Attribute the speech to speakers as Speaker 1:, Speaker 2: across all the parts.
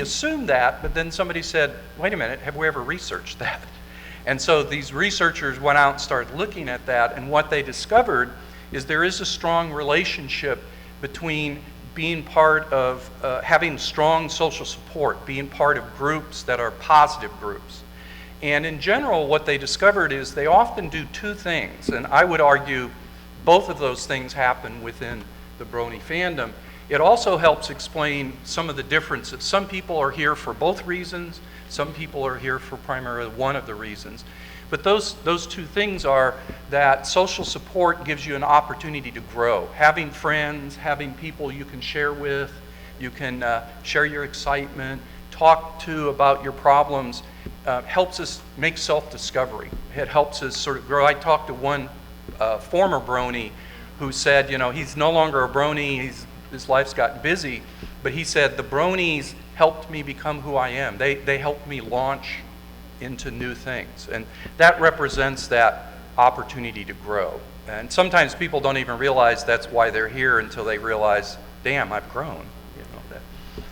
Speaker 1: assumed that, but then somebody said, wait a minute, have we ever researched that? And so these researchers went out and started looking at that, and what they discovered is there is a strong relationship between being part of having strong social support, being part of groups that are positive groups. And in general, what they discovered is they often do two things, and I would argue both of those things happen within the Brony fandom. It also helps explain some of the differences. Some people are here for both reasons, some people are here for primarily one of the reasons. But those two things are that social support gives you an opportunity to grow. Having friends, having people you can share with, you can share your excitement, talk to about your problems, helps us make self-discovery. It helps us sort of grow. I talked to one former Brony who said, you know, he's no longer a Brony, his life's gotten busy, but he said, the Bronies helped me become who I am. They helped me launch into new things. And that represents that opportunity to grow. And sometimes people don't even realize that's why they're here until they realize, damn, I've grown. You know, that.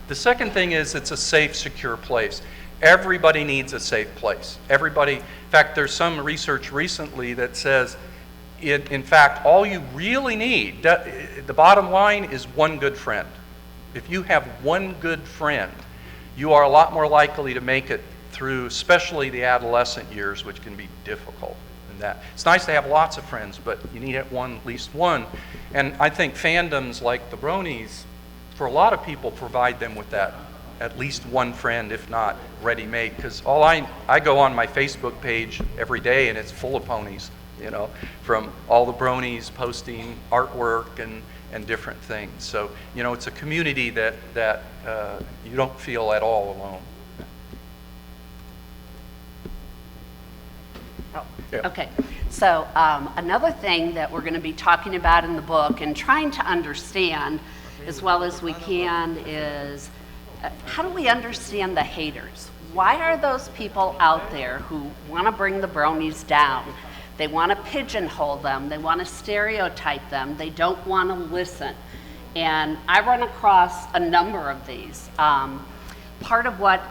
Speaker 1: The second thing is it's a safe, secure place. Everybody needs a safe place. Everybody, in fact, there's some research recently that says, in fact, all you really need, the bottom line is one good friend. If you have one good friend, you are a lot more likely to make it through, especially the adolescent years, which can be difficult. And that it's nice to have lots of friends, but you need at least one. And I think fandoms like the Bronies, for a lot of people, provide them with that at least one friend, if not ready-made. Because I go on my Facebook page every day, and it's full of ponies. You know, from all the Bronies posting artwork and different things. So, you know, it's a community that you don't feel at all alone.
Speaker 2: Oh, yeah. Okay. So another thing that we're going to be talking about in the book and trying to understand as well as we can is how do we understand the haters? Why are those people out there who want to bring the Bronies down? They want to pigeonhole them. They want to stereotype them. They don't want to listen. And I run across a number of these. Part of what,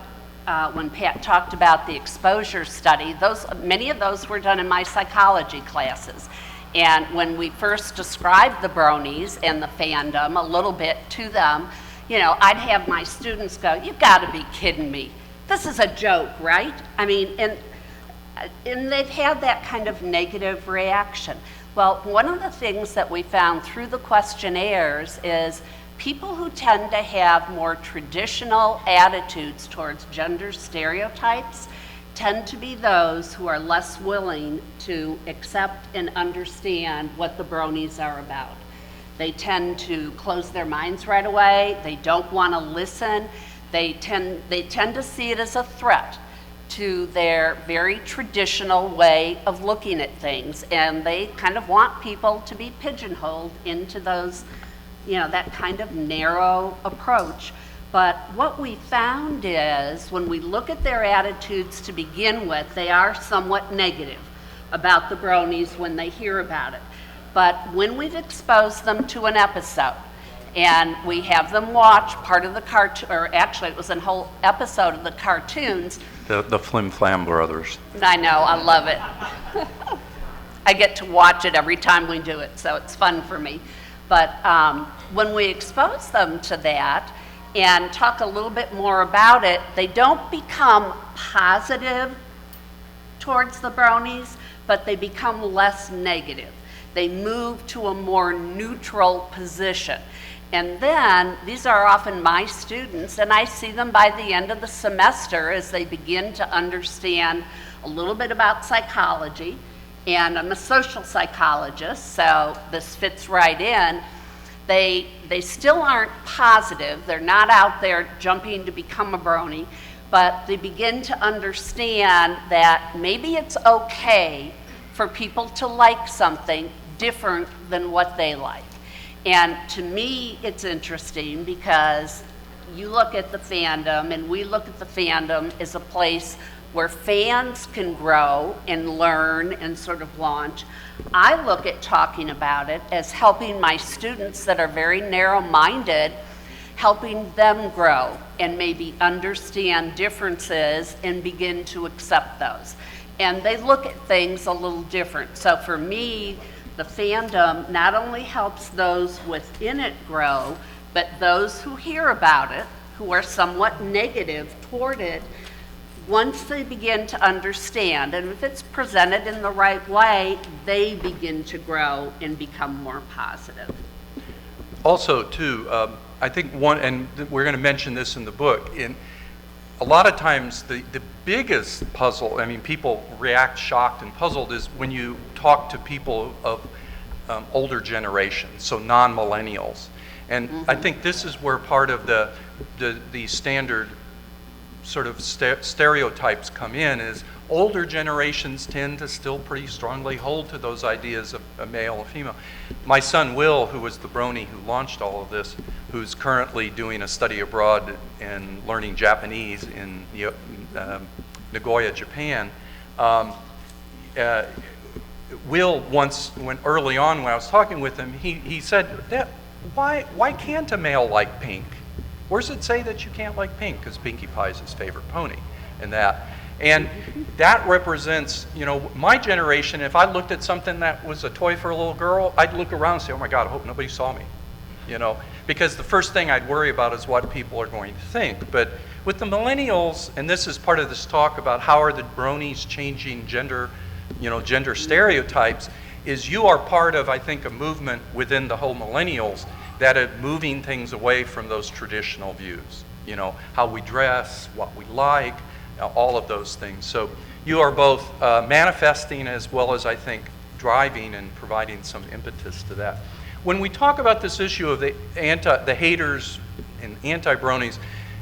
Speaker 2: when Pat talked about the exposure study, many of those were done in my psychology classes. And when we first described the Bronies and the fandom a little bit to them, you know, I'd have my students go, "You've got to be kidding me. This is a joke, right?" I mean, and they've had that kind of negative reaction. Well, one of the things that we found through the questionnaires is people who tend to have more traditional attitudes towards gender stereotypes tend to be those who are less willing to accept and understand what the Bronies are about. They tend to close their minds right away. They don't want to listen. They tend to see it as a threat to their very traditional way of looking at things, and they kind of want people to be pigeonholed into those, you know, that kind of narrow approach. But what we found is when we look at their attitudes to begin with, they are somewhat negative about the Bronies when they hear about it. But when we've exposed them to an episode and we have them watch part of the cartoon, or actually it was a whole episode of the cartoons.
Speaker 1: The Flim Flam Brothers.
Speaker 2: I know, I love it. I get to watch it every time we do it, so it's fun for me. But when we expose them to that and talk a little bit more about it, they don't become positive towards the Bronies, but they become less negative. They move to a more neutral position. And then, these are often my students, and I see them by the end of the semester as they begin to understand a little bit about psychology. And I'm a social psychologist, so this fits right in. They still aren't positive. They're not out there jumping to become a Brony, but they begin to understand that maybe it's okay for people to like something different than what they like. And to me, it's interesting because you look at the fandom and we look at the fandom as a place where fans can grow and learn and sort of launch. I look at talking about it as helping my students that are very narrow-minded helping them grow and maybe understand differences and begin to accept those. And they look at things a little different. So for me, the fandom not only helps those within it grow, but those who hear about it, who are somewhat negative toward it, once they begin to understand, and if it's presented in the right way, they begin to grow and become more positive.
Speaker 1: Also, too, I think one, and we're going to mention this in the book, a lot of times the biggest puzzle, I mean, people react shocked and puzzled, is when you talk to people of older generations, so non-millennials. And I think this is where part of the standard sort of stereotypes come in, is older generations tend to still pretty strongly hold to those ideas of a male and female. My son Will, who was the Brony who launched all of this, who's currently doing a study abroad and learning Japanese in Nagoya, Japan, Will once, when early on when I was talking with him, he said, "Dad, why can't a male like pink? Where does it say that you can't like pink?" Because Pinkie Pie is his favorite pony, and that represents, you know, my generation. If I looked at something that was a toy for a little girl, I'd look around and say, "Oh my God, I hope nobody saw me," you know, because the first thing I'd worry about is what people are going to think. But with the millennials, and this is part of this talk about how are the bronies changing gender stereotypes, is you are part of, I think, a movement within the whole millennials that are moving things away from those traditional views. You know, how we dress, what we like, all of those things. So you are both manifesting as well as, I think, driving and providing some impetus to that. When we talk about this issue of the haters and anti-bronies,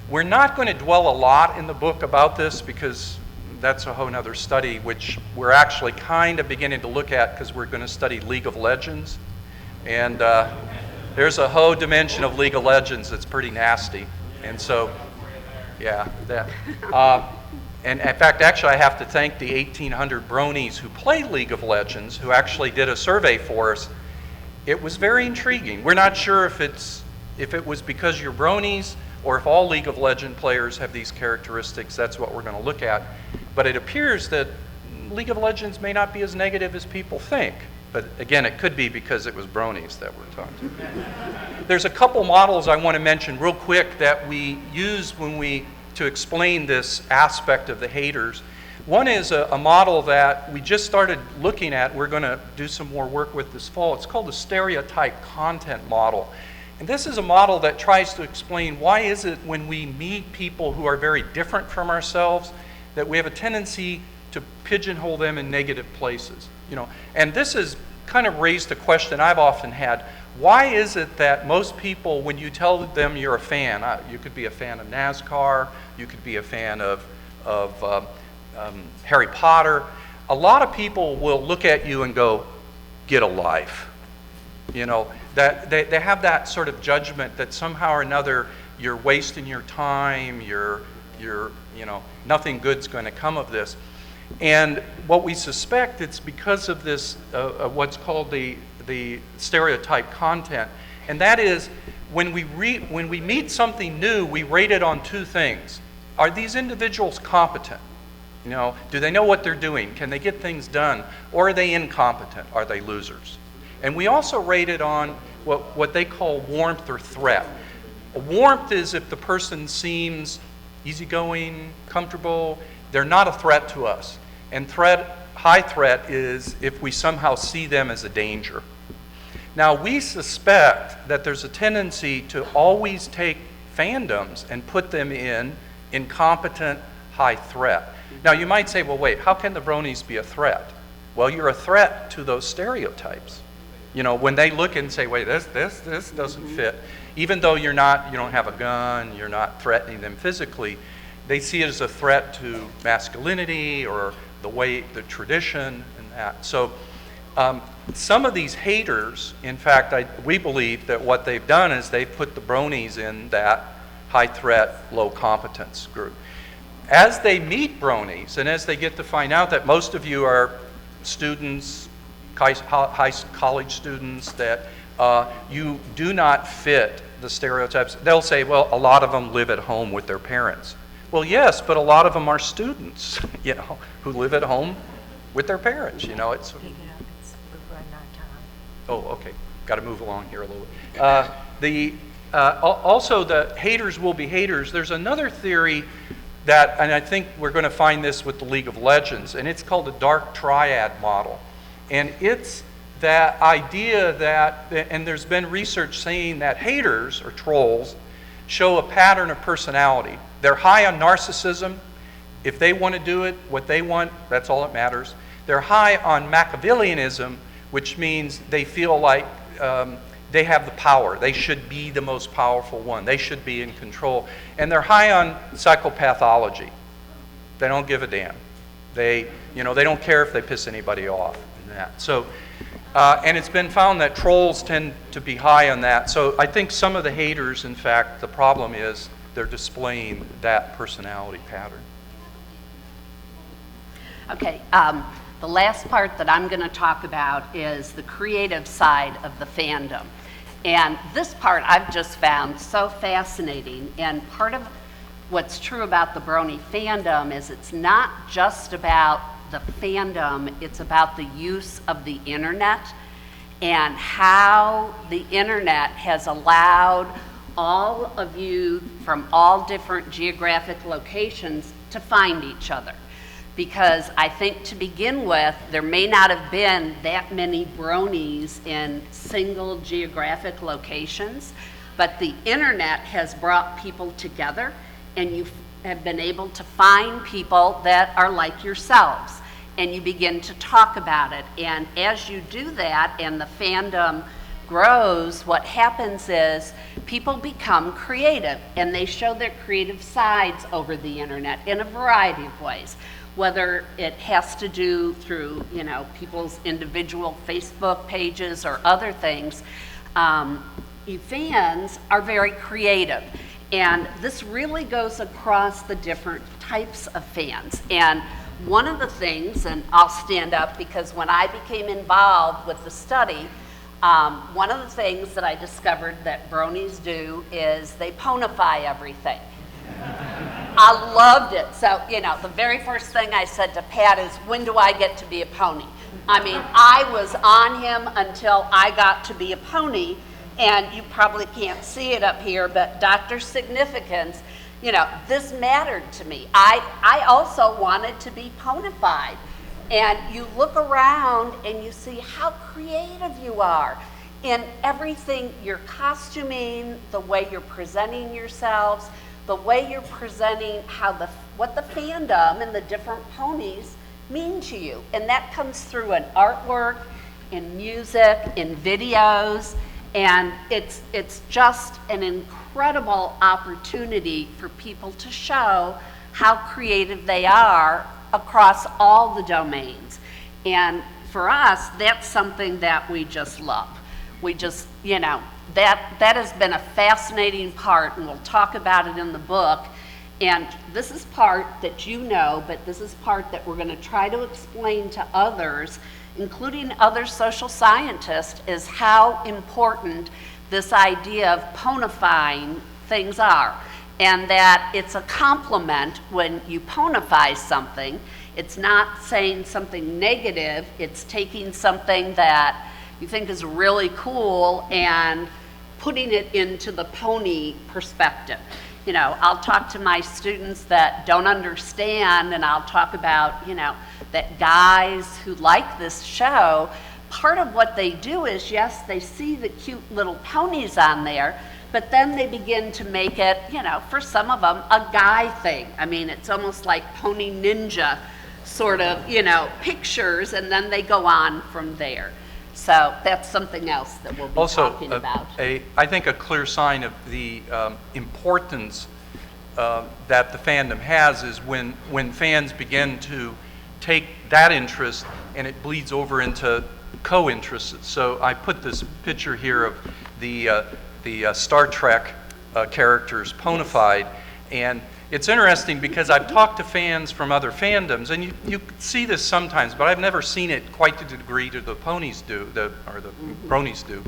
Speaker 1: we're not going to dwell a lot in the book about this, because that's a whole nother study, which we're actually kind of beginning to look at, because we're going to study League of Legends. And there's a whole dimension of League of Legends that's pretty nasty. And so, yeah, that. And in fact, actually, I have to thank the 1,800 bronies who play League of Legends, who actually did a survey for us. It was very intriguing. We're not sure if it was because you're bronies or if all League of Legends players have these characteristics. That's what we're going to look at. But it appears that League of Legends may not be as negative as people think. But again, it could be because it was bronies that we're talking about. There's a couple models I want to mention real quick that we use to explain this aspect of the haters. One is a model that we just started looking at. We're going to do some more work with this fall. It's called the stereotype content model. And this is a model that tries to explain why is it when we meet people who are very different from ourselves that we have a tendency to pigeonhole them in negative places. You know, and this has kind of raised a question I've often had. Why is it that most people, when you tell them you're a fan, you could be a fan of NASCAR, you could be a fan of Harry Potter, a lot of people will look at you and go, "Get a life." You know, that they have that sort of judgment that somehow or another you're wasting your time, you're you know, nothing good's going to come of this. And what we suspect, it's because of this, what's called the stereotype content. And that is, when we meet something new, we rate it on two things. Are these individuals competent? You know, do they know what they're doing? Can they get things done? Or are they incompetent? Are they losers? And we also rate it on what they call warmth or threat. Warmth is if the person seems easygoing, comfortable, they're not a threat to us. And high threat is if we somehow see them as a danger. Now, we suspect that there's a tendency to always take fandoms and put them in incompetent, high threat. Now, you might say, well, wait, how can the bronies be a threat? Well, you're a threat to those stereotypes. You know, when they look and say, wait, this doesn't fit, even though you don't have a gun, you're not threatening them physically, they see it as a threat to masculinity or the tradition and that. So some of these haters, in fact, we believe that what they've done is they've put the bronies in that high threat, low competence group. As they meet bronies and as they get to find out that most of you are students, college students that you do not fit the stereotypes. They'll say, well, a lot of them live at home with their parents. Well, yes, but a lot of them are students, who live at home with their parents. It's. Oh, okay. Got to move along here a little bit. Also, the haters will be haters. There's another theory that, and I think we're going to find this with the League of Legends, and it's called the dark triad model. And it's that idea that, and there's been research saying that haters, or trolls, show a pattern of personality. They're high on narcissism. If they want to do it, what they want, that's all that matters. They're high on Machiavellianism, which means they feel like they have the power. They should be the most powerful one. They should be in control. And they're high on psychopathology. They don't give a damn. They don't care if they piss anybody off. And that. So, and it's been found that trolls tend to be high on that. So I think some of the haters, in fact, the problem is they're displaying that personality pattern.
Speaker 2: Okay. The last part that I'm going to talk about is the creative side of the fandom. And this part I've just found so fascinating. And part of what's true about the Brony fandom is it's not just about the fandom, it's about the use of the internet and how the internet has allowed all of you from all different geographic locations to find each other. Because I think to begin with, there may not have been that many bronies in single geographic locations, but the internet has brought people together, and you have been able to find people that are like yourselves, and you begin to talk about it. And as you do that, and the fandom grows, what happens is people become creative, and they show their creative sides over the internet in a variety of ways. Whether it has to do through, people's individual Facebook pages or other things, fans are very creative. And this really goes across the different types of fans. And one of the things, and I'll stand up because when I became involved with the study, one of the things that I discovered that bronies do is they ponify everything. I loved it. So, the very first thing I said to Pat is, when do I get to be a pony? I mean, I was on him until I got to be a pony, and you probably can't see it up here, but Dr. Significance, this mattered to me. I also wanted to be ponified. And you look around and you see how creative you are in everything, your costuming, the way you're presenting yourselves, the way you're presenting what the fandom and the different ponies mean to you. And that comes through in artwork, in music, in videos, and it's just an incredible opportunity for people to show how creative they are across all the domains. And for us, that's something that we just love. We just, that has been a fascinating part, and we'll talk about it in the book. And this is part that but this is part that we're going to try to explain to others, including other social scientists, is how important this idea of ponifying things are. And that it's a compliment when you ponify something. It's not saying something negative, it's taking something that you think is really cool and putting it into the pony perspective. I'll talk to my students that don't understand, and I'll talk about, that guys who like this show, part of what they do is, yes, they see the cute little ponies on there, but then they begin to make it, for some of them, a guy thing. I mean, it's almost like Pony Ninja sort of, pictures, and then they go on from there. So that's something else that we'll be talking about.
Speaker 1: I think a clear sign of the importance that the fandom has is when fans begin to take that interest and it bleeds over into co-interests. So I put this picture here of the Star Trek characters ponified, and it's interesting because I've talked to fans from other fandoms, and you see this sometimes, but I've never seen it quite to the degree that the ponies do, or the bronies do,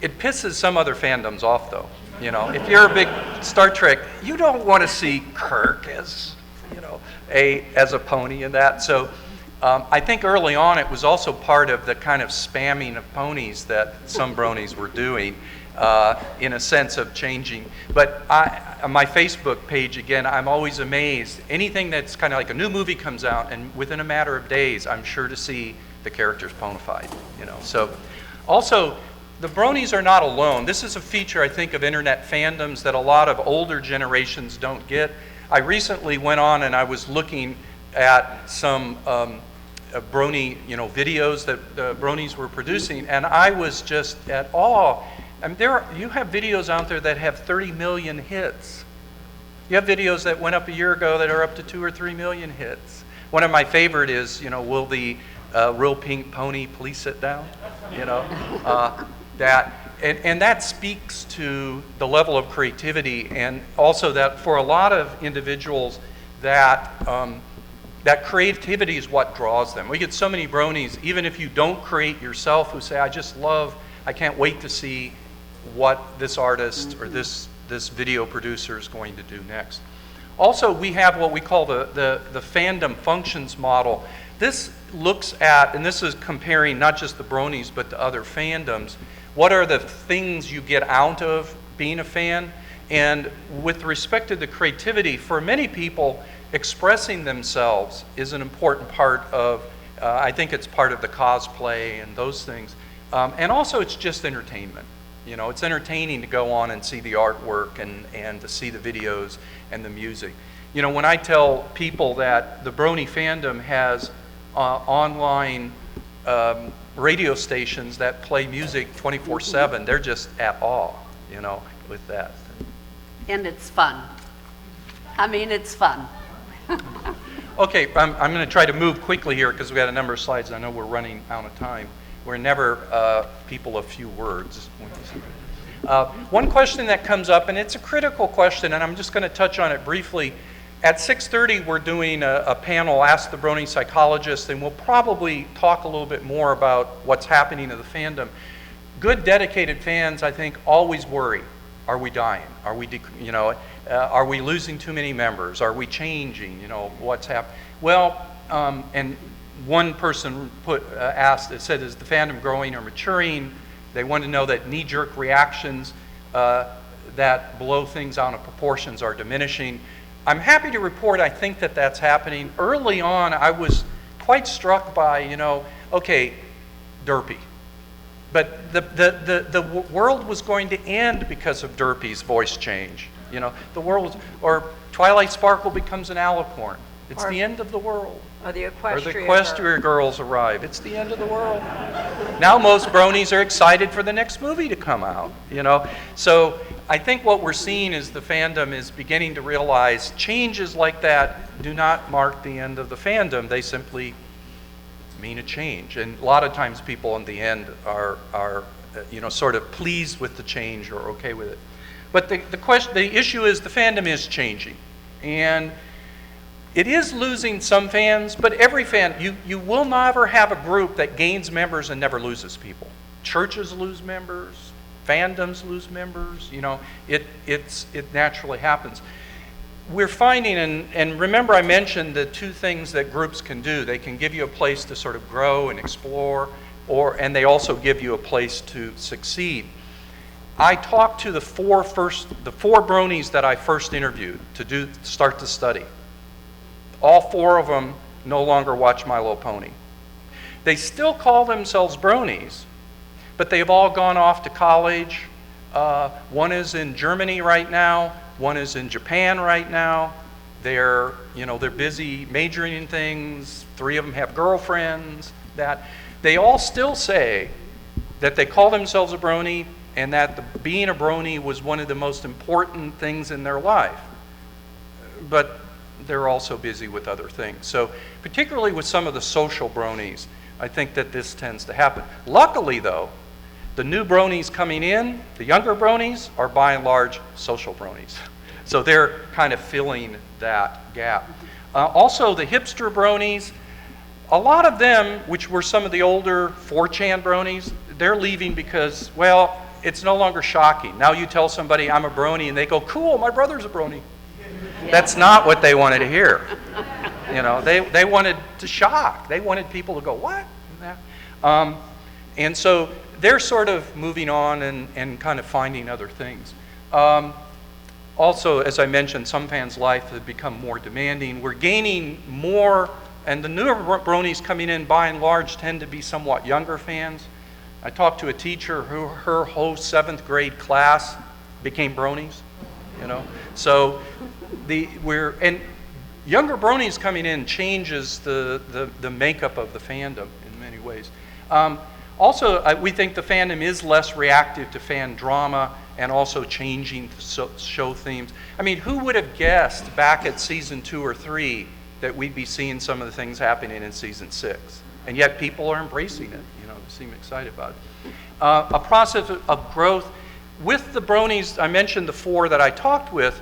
Speaker 1: It pisses some other fandoms off, though. You know, if you're a big Star Trek, you don't want to see Kirk as, you know, as a pony in that. So I think early on it was also part of the kind of spamming of ponies that some bronies were doing, in a sense of changing. But on my Facebook page, again, I'm always amazed. Anything that's kind of like a new movie comes out, and within a matter of days, I'm sure to see the characters ponified, you know. So also, the bronies are not alone. This is a feature, I think, of internet fandoms that a lot of older generations don't get. I recently went on and I was looking at some brony, you know, videos that the bronies were producing, and I was just at awe. I mean, you have videos out there that have 30 million hits. You have videos that went up a year ago that are up to 2 or 3 million hits. One of my favorite is, you know, will the real pink pony please sit down? You know, and that speaks to the level of creativity, and also that for a lot of individuals that that creativity is what draws them. We get so many bronies, even if you don't create yourself, who say, I can't wait to see what this artist or this video producer is going to do next. Also, we have what we call the fandom functions model. This looks at, and this is comparing not just the bronies but the other fandoms, what are the things you get out of being a fan? And with respect to the creativity, for many people, expressing themselves is an important part of, I think it's part of the cosplay and those things. And also it's just entertainment. You know, it's entertaining to go on and see the artwork and to see the videos and the music. You know, when I tell people that the Brony fandom has online radio stations that play music 24/7, they're just at awe, you know, with that.
Speaker 2: And it's fun. I mean, it's fun.
Speaker 1: Okay, I'm going to try to move quickly here because we got a number of slides. I know we're running out of time. We're never people of few words. One question that comes up, and it's a critical question, and I'm just going to touch on it briefly. At 6:30, we're doing a panel, Ask the Brony Psychologist, and we'll probably talk a little bit more about what's happening to the fandom. Good, dedicated fans, I think, always worry. Are we dying? Are we, are we losing too many members? Are we changing? You know, what's happening? Well, and one person asked, it said, is the fandom growing or maturing? They want to know that knee-jerk reactions that blow things out of proportions are diminishing. I'm happy to report I think that that's happening. Early on, I was quite struck by, okay, derpy. But the world was going to end because of Derpy's voice change. The world, or Twilight Sparkle becomes an alicorn. It's the end of the world.
Speaker 3: Or the Equestria,
Speaker 1: Equestria girls arrive. It's the end of the world. Now most bronies are excited for the next movie to come out. So I think what we're seeing is the fandom is beginning to realize changes like that do not mark the end of the fandom. They simply mean a change. And a lot of times people in the end are sort of pleased with the change or okay with it. But the issue is the fandom is changing. And it is losing some fans, but every fan, you will never have a group that gains members and never loses people. Churches lose members, fandoms lose members, it naturally happens. We're finding, and remember I mentioned the two things that groups can do. They can give you a place to sort of grow and explore, and they also give you a place to succeed. I talked to the four bronies that I first interviewed to start the study. All four of them no longer watch My Little Pony. They still call themselves bronies, but they've all gone off to college. One is in Germany right now. One is in Japan right now. They're busy majoring in things. 3 of them have girlfriends. That they all still say that they call themselves a brony and that being a brony was one of the most important things in their life. But they're also busy with other things. So particularly with some of the social bronies, I think that this tends to happen. Luckily though, the new bronies coming in, the younger bronies, are by and large social bronies. So they're kind of filling that gap. Also the hipster bronies, a lot of them, which were some of the older 4chan bronies, they're leaving because, well, it's no longer shocking. Now you tell somebody I'm a brony and they go, cool, my brother's a brony. Yeah. That's not what they wanted to hear. They wanted to shock. They wanted people to go, what? And so they're sort of moving on and kind of finding other things. Also, as I mentioned, some fans' life have become more demanding. We're gaining more, and the newer bronies coming in by and large tend to be somewhat younger fans. I talked to a teacher who her whole 7th grade class became bronies, So and younger bronies coming in changes the makeup of the fandom in many ways. Also, we think the fandom is less reactive to fan drama and also changing show themes. I mean, who would have guessed back at season 2 or 3 that we'd be seeing some of the things happening in season 6? And yet people are embracing it, seem excited about it. A process of growth. With the bronies, I mentioned the 4 that I talked with.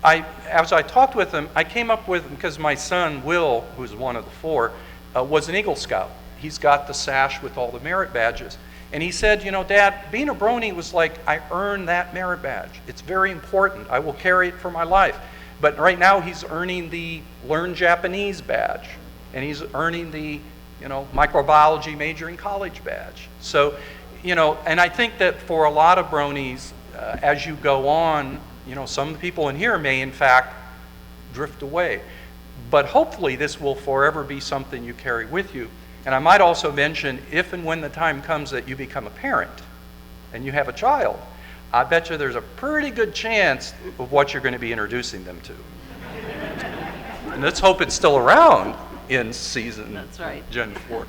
Speaker 1: As I talked with them, I came up with, because my son, Will, who's one of the 4, was an Eagle Scout. He's got the sash with all the merit badges. And he said, Dad, being a brony was like, I earned that merit badge. It's very important. I will carry it for my life. But right now he's earning the Learn Japanese badge. And he's earning the, microbiology major in college badge. So, and I think that for a lot of bronies, as you go on, some people in here may in fact drift away. But hopefully this will forever be something you carry with you. And I might also mention, if and when the time comes that you become a parent and you have a child, I bet you there's a pretty good chance of what you're going to be introducing them to. And let's hope it's still around in season Gen 4.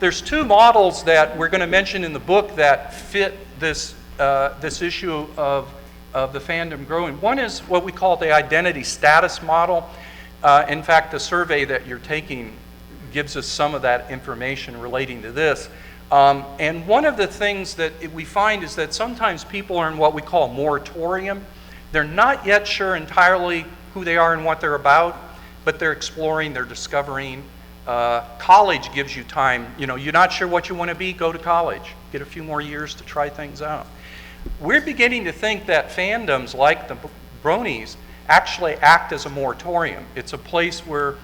Speaker 1: There's 2 models that we're going to mention in the book that fit this issue of the fandom growing. One is what we call the identity status model. In fact, the survey that you're taking gives us some of that information relating to this. And one of the things that we find is that sometimes people are in what we call a moratorium. They're not yet sure entirely who they are and what they're about, but they're exploring, they're discovering. College gives you time. You're not sure what you want to be, go to college. Get a few more years to try things out. We're beginning to think that fandoms like the bronies actually act as a moratorium. It's a place where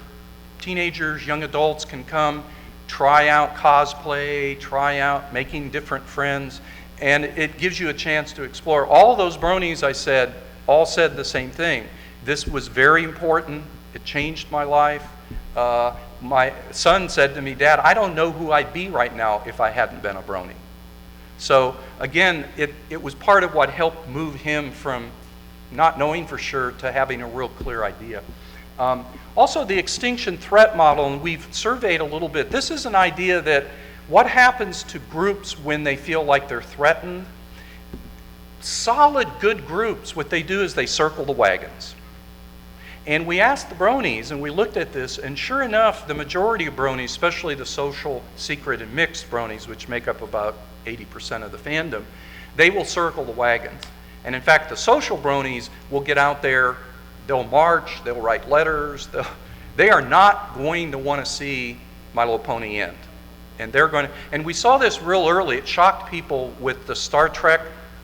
Speaker 1: teenagers, young adults can come, try out cosplay, try out making different friends, and it gives you a chance to explore. All those bronies I said, all said the same thing. This was very important. It changed my life. My son said to me, Dad, I don't know who I'd be right now if I hadn't been a brony. So again, it was part of what helped move him from not knowing for sure to having a real clear idea. Also, the extinction threat model, and we've surveyed a little bit. This is an idea that what happens to groups when they feel like they're threatened? Solid, good groups, what they do is they circle the wagons. And we asked the bronies, and we looked at this, and sure enough, the majority of bronies, especially the social, secret, and mixed bronies, which make up about 80% of the fandom, they will circle the wagons. And in fact, the social bronies will get out there, they'll march, they'll write letters, they are not going to want to see My Little Pony end. And they're going to, and we saw this real early. It shocked people with the Star Trek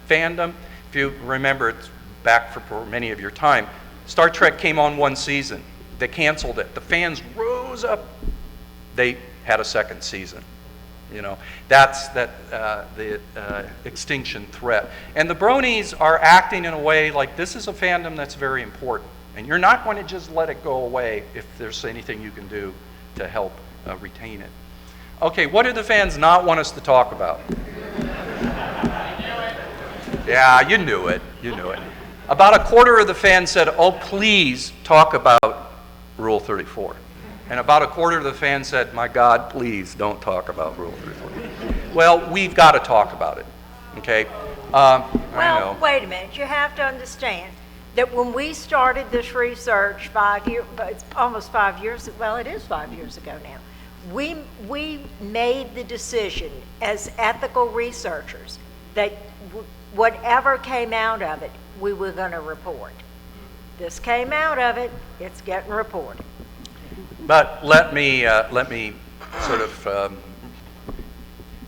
Speaker 1: fandom. If you remember, it's back for many of your time. Star Trek came on one season. They canceled it. The fans rose up. They had a second season. That's the extinction threat. And the bronies are acting in a way like this is a fandom that's very important. And you're not going to just let it go away if there's anything you can do to help retain it. Okay, what do the fans not want us to talk about? Yeah, you knew it. You knew it. About a quarter of the fans said, oh, please talk about Rule 34. And about a quarter of the fans said, my God, please don't talk about Rule 34. Well, we've got to talk about it, okay?
Speaker 3: Well, wait a minute. You have to understand that when we started this research it's almost 5 years, well, it is 5 years ago now, we made the decision as ethical researchers that whatever came out of it, we were going to report. This came out of it, it's getting reported.
Speaker 1: But let me sort of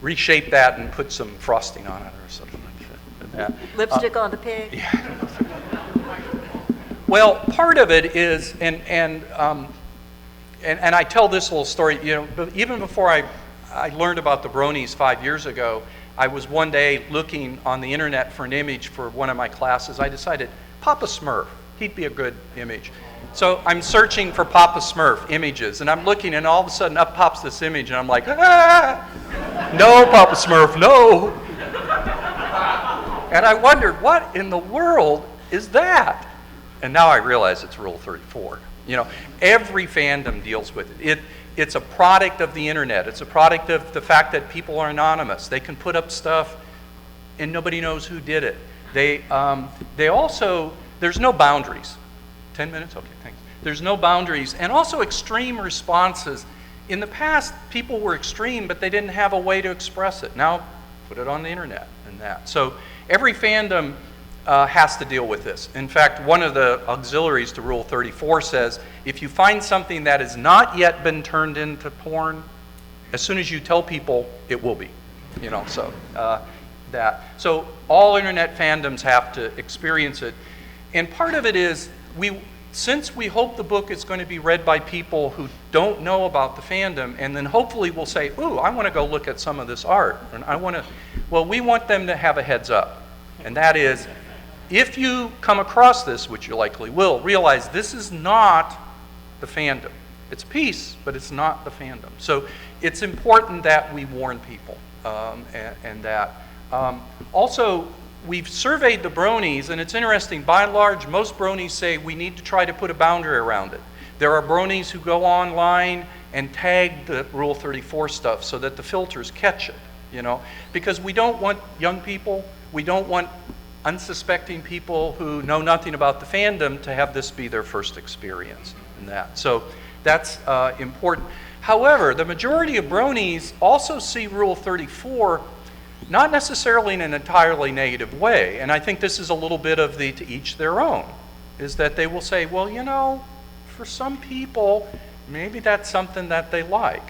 Speaker 1: reshape that and put some frosting on it or something like that.
Speaker 3: Lipstick on the pig?
Speaker 1: Yeah. Well, part of it is, and I tell this little story, even before I learned about the bronies 5 years ago, I was one day looking on the internet for an image for one of my classes. I decided, Papa Smurf, he'd be a good image. So I'm searching for Papa Smurf images, and I'm looking, and all of a sudden up pops this image, and I'm like, no, Papa Smurf, no. And I wondered, what in the world is that? And now I realize it's Rule 34. Every fandom deals with it. It's a product of the internet. It's a product of the fact that people are anonymous. They can put up stuff and nobody knows who did it. They also, there's no boundaries. 10 minutes? Okay, thanks. There's no boundaries. And also extreme responses. In the past, people were extreme, but they didn't have a way to express it. Now, put it on the internet and that. So every fandom has to deal with this. In fact, one of the auxiliaries to Rule 34 says, if you find something that has not yet been turned into porn, as soon as you tell people, it will be. So all internet fandoms have to experience it. And part of it is, since we hope the book is going to be read by people who don't know about the fandom, and then hopefully will say, ooh, I want to go look at some of this art. And we want them to have a heads up. And that is, if you come across this, which you likely will, realize this is not the fandom. It's a piece, but it's not the fandom. So it's important that we warn people and that. Also, we've surveyed the bronies, and it's interesting. By and large, most bronies say we need to try to put a boundary around it. There are bronies who go online and tag the Rule 34 stuff so that the filters catch it, because we don't want young people, we don't want unsuspecting people who know nothing about the fandom to have this be their first experience in that. So that's important. However, the majority of bronies also see Rule 34 not necessarily in an entirely negative way. And I think this is a little bit of the to each their own, is that they will say, well, for some people, maybe that's something that they like.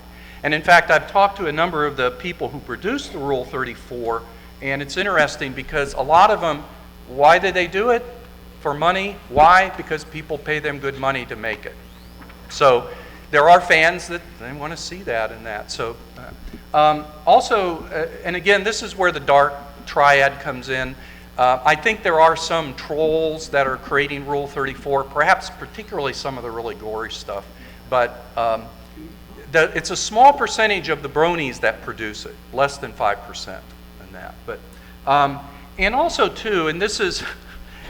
Speaker 1: And in fact, I've talked to a number of the people who produced the Rule 34, and it's interesting because a lot of them, why did they do it? For money. Why? Because people pay them good money to make it. So there are fans that they want to see that and that. So also, and again, this is where the dark triad comes in. I think there are some trolls that are creating Rule 34, perhaps particularly some of the really gory stuff. But it's a small percentage of the bronies that produce it, less than 5%. That. But, and also too, and this is,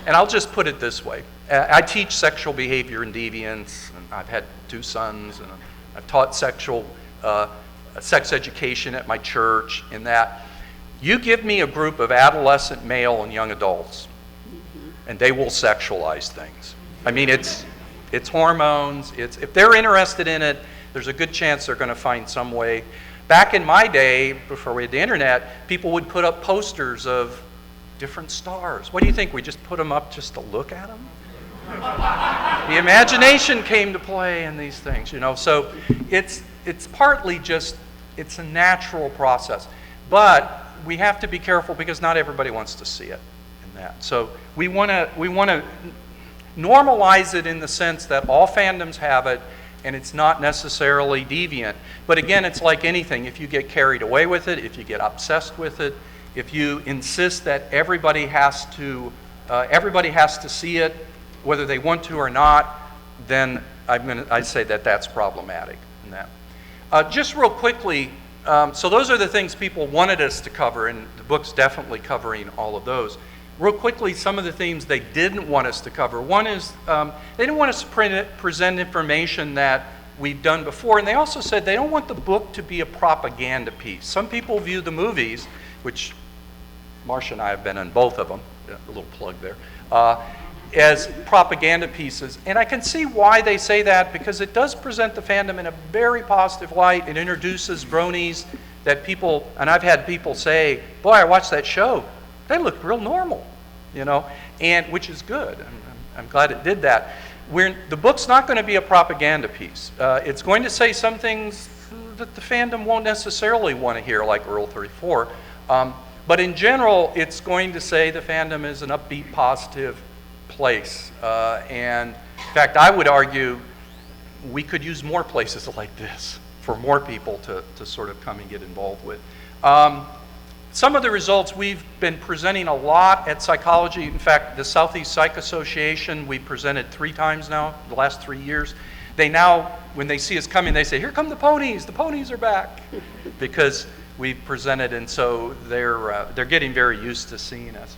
Speaker 1: and I'll just put it this way. I teach sexual behavior and deviance, and I've had 2 sons, and I've taught sex education at my church, in that you give me a group of adolescent male and young adults, and they will sexualize things. I mean, it's hormones, if they're interested in it, there's a good chance they're going to find some way. Back in my day, before we had the internet, people would put up posters of different stars. What do you think? We just put them up just to look at them? The imagination came to play in these things, So it's partly just, it's a natural process. But we have to be careful because not everybody wants to see it in that. So we want to normalize it in the sense that all fandoms have it, and it's not necessarily deviant. But again, it's like anything. If you get carried away with it, if you get obsessed with it, if you insist that everybody has to see it, whether they want to or not, then I'd say that that's problematic in that. Just real quickly, so those are the things people wanted us to cover, and the book's definitely covering all of those. Real quickly, some of the themes they didn't want us to cover. One is they didn't want us to present information that we've done before, and they also said they don't want the book to be a propaganda piece. Some people view the movies, which Marcia and I have been in both of them, a little plug there, as propaganda pieces. And I can see why they say that, because it does present the fandom in a very positive light. It introduces bronies that people, and I've had people say, boy, I watched that show. They look real normal, and which is good. I'm glad it did that. The book's not going to be a propaganda piece. It's going to say some things that the fandom won't necessarily want to hear, like Rule 34. But in general, it's going to say the fandom is an upbeat, positive place. And in fact, I would argue we could use more places like this for more people to sort of come and get involved with. Some of the results we've been presenting a lot at Psychology. In fact, the Southeast Psych Association, we presented 3 times now, the last 3 years. They now, when they see us coming, they say, "Here come the ponies are back," because we've presented, and so they're getting very used to seeing us.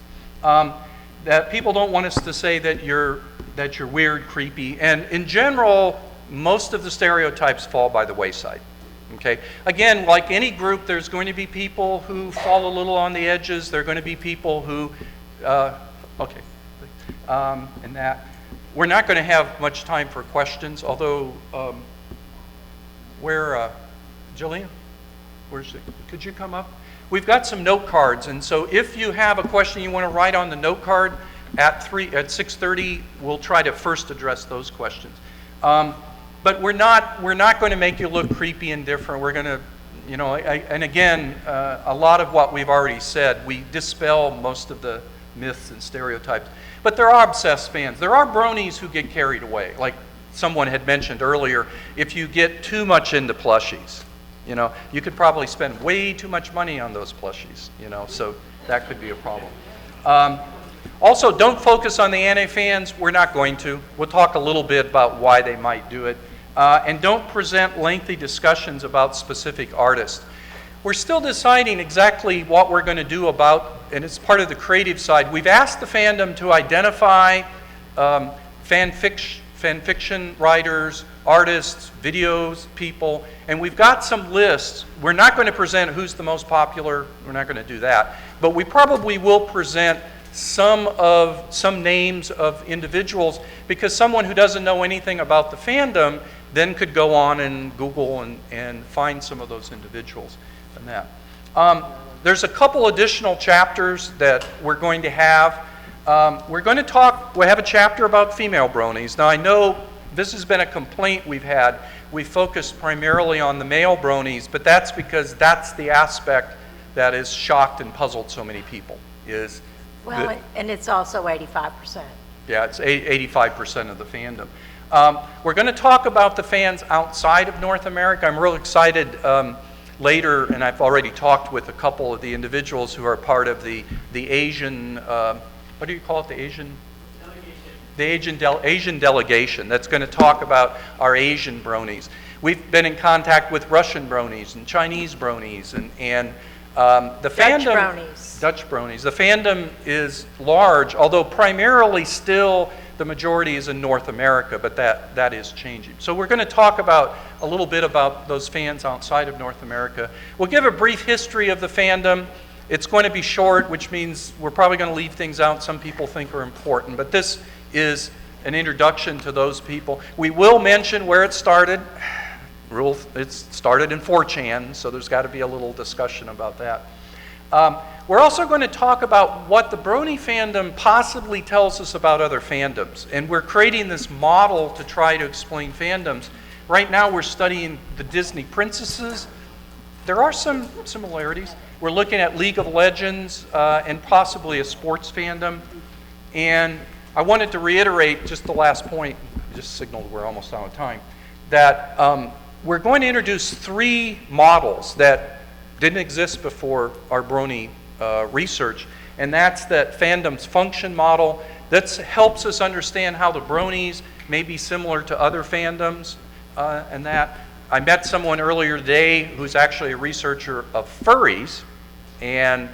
Speaker 1: That people don't want us to say that you're weird, creepy, and in general, most of the stereotypes fall by the wayside. Okay. Again, like any group, there's going to be people who fall a little on the edges. There are going to be people who, and that. We're not going to have much time for questions, although, Jillian? Where's she? Could you come up? We've got some note cards, and so if you have a question you want to write on the note card at 6:30, we'll try to first address those questions. But we're not going to make you look creepy and different. We're going to, and again, a lot of what we've already said, we dispel most of the myths and stereotypes. But there are obsessed fans. There are bronies who get carried away. Like someone had mentioned earlier, if you get too much into plushies, you could probably spend way too much money on those plushies, so that could be a problem. Also, don't focus on the anti-fans. We're not going to. We'll talk a little bit about why they might do it. And don't present lengthy discussions about specific artists. We're still deciding exactly what we're going to do about, and it's part of the creative side. We've asked the fandom to identify fan fiction writers, artists, videos, people, and we've got some lists. We're not going to present who's the most popular. We're not going to do that. But we probably will present some names of individuals, because someone who doesn't know anything about the fandom then could go on and Google and find some of those individuals and that. There's a couple additional chapters that we're going to have. We have a chapter about female bronies. Now I know this has been a complaint we've had. We focused primarily on the male bronies, but that's because that's the aspect that has shocked and puzzled so many people.
Speaker 3: And it's also 85%.
Speaker 1: Yeah, it's 85% of the fandom. We're going to talk about the fans outside of North America. I'm real excited later, and I've already talked with a couple of the individuals who are part of the Asian, what do you call it, the Asian? Delegation. The Asian delegation that's going to talk about our Asian bronies. We've been in contact with Russian bronies and Chinese bronies and the fandom, Dutch bronies. The fandom is large, although primarily still the majority is in North America, but that is changing. So we're going to talk about a little bit about those fans outside of North America. We'll give a brief history of the fandom. It's going to be short, which means we're probably going to leave things out some people think are important, but this is an introduction to those people. We will mention where it started. It started in 4chan, so there's got to be a little discussion about that. We're also going to talk about what the Brony fandom possibly tells us about other fandoms, and we're creating this model to try to explain fandoms. Right now we're studying the Disney princesses. There are some similarities. We're looking at League of Legends and possibly a sports fandom. And I wanted to reiterate just the last point, just signaled we're almost out of time, that we're going to introduce 3 models that didn't exist before our Brony research, and that's that fandom's function model. That helps us understand how the bronies may be similar to other fandoms, and that. I met someone earlier today who's actually a researcher of furries, and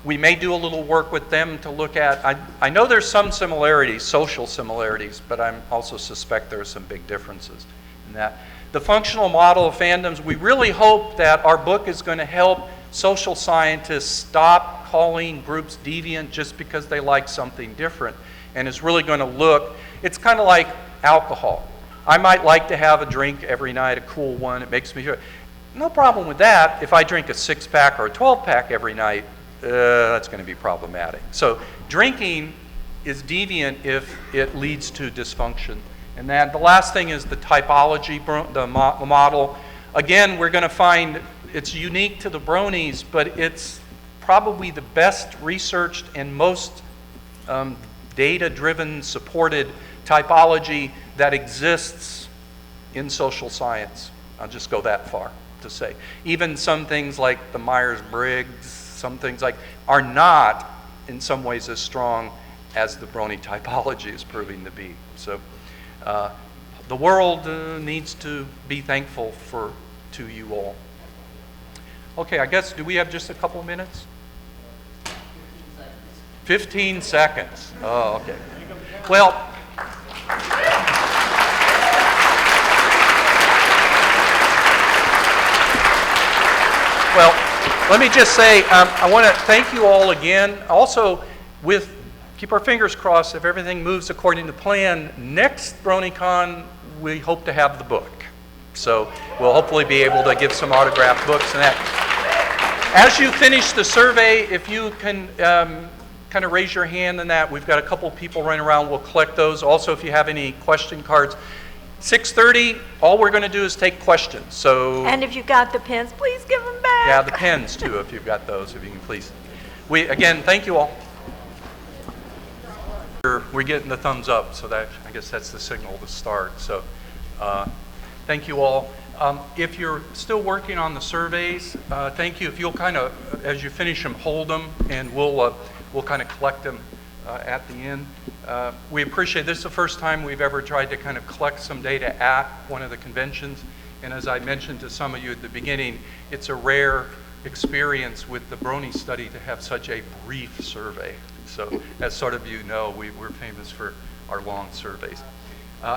Speaker 1: we may do a little work with them to look at, I know there's some similarities, social similarities, but I also suspect there are some big differences in that. The functional model of fandoms, we really hope that our book is going to help social scientists stop calling groups deviant just because they like something different, and is really going to look, it's kind of like alcohol. I might like to have a drink every night, a cool one, it makes me feel, no problem with that. If I drink a 6-pack or a 12-pack every night, that's going to be problematic. So drinking is deviant if it leads to dysfunction. And then the last thing is the typology, the model. Again, we're going to find it's unique to the bronies, but it's probably the best researched and most data-driven supported typology that exists in social science. I'll just go that far to say. Even some things like the Myers-Briggs, some things like, are not in some ways as strong as the Brony typology is proving to be. So the world needs to be thankful to you all. Okay, I guess, do we have just a couple of minutes? 15 seconds. Oh, okay. Well, let me just say, I want to thank you all again. Also, keep our fingers crossed if everything moves according to plan. Next BronyCon, we hope to have the book. So we'll hopefully be able to give some autographed books and that. As you finish the survey, if you can kind of raise your hand in that. We've got a couple people running around. We'll collect those. Also, if you have any question cards, 6:30, all we're going to do is take questions. So. And
Speaker 3: if you've got the pens, please give them back.
Speaker 1: Yeah, the pens too, if you've got those, if you can please. Again, thank you all. We're getting the thumbs up, so that I guess that's the signal to start. So thank you all. If you're still working on the surveys, thank you. If you'll kind of, as you finish them, hold them, and we'll kind of collect them at the end. We appreciate this is the first time we've ever tried to kind of collect some data at one of the conventions. And as I mentioned to some of you at the beginning, it's a rare experience with the Brony Study to have such a brief survey. So as sort of you know, we're famous for our long surveys.